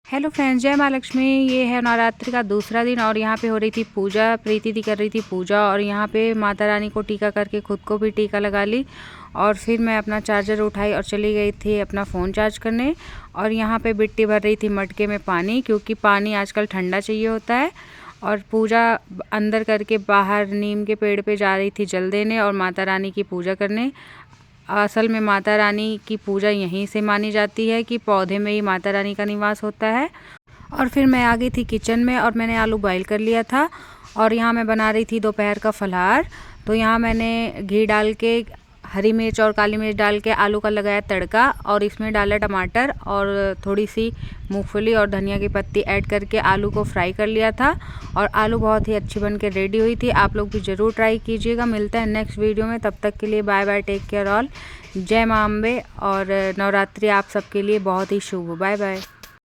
Hello friends, जय माँ लक्ष्मी। ये है नवरात्रि का दूसरा दिन और यहाँ पे हो रही थी पूजा। प्रीति दी कर रही थी पूजा और यहाँ पे माता रानी को टीका करके खुद को भी टीका लगा ली। और फिर मैं अपना चार्जर उठाई और चली गई थी अपना फ़ोन चार्ज करने। और यहाँ पे बिट्टी भर रही थी मटके में पानी, क्योंकि पानी आजकल ठंडा चाहिए होता है। और पूजा अंदर करके बाहर नीम के पेड़ पे जा रही थी जल देने और माता रानी की पूजा करने। असल में माता रानी की पूजा यहीं से मानी जाती है कि पौधे में ही माता रानी का निवास होता है। और फिर मैं आ गई थी किचन में और मैंने आलू बॉईल कर लिया था। और यहाँ मैं बना रही थी दोपहर का फलाहार। तो यहाँ मैंने घी डाल के हरी मिर्च और काली मिर्च डाल के आलू का लगाया तड़का और इसमें डाला टमाटर और थोड़ी सी मूंगफली और धनिया की पत्ती ऐड करके आलू को फ्राई कर लिया था। और आलू बहुत ही अच्छी बन के रेडी हुई थी। आप लोग भी ज़रूर ट्राई कीजिएगा। मिलते हैं नेक्स्ट वीडियो में, तब तक के लिए bye bye, take care all. जय माँ अम्बे और नवरात्रि आप सबके लिए बहुत ही शुभ। Bye bye.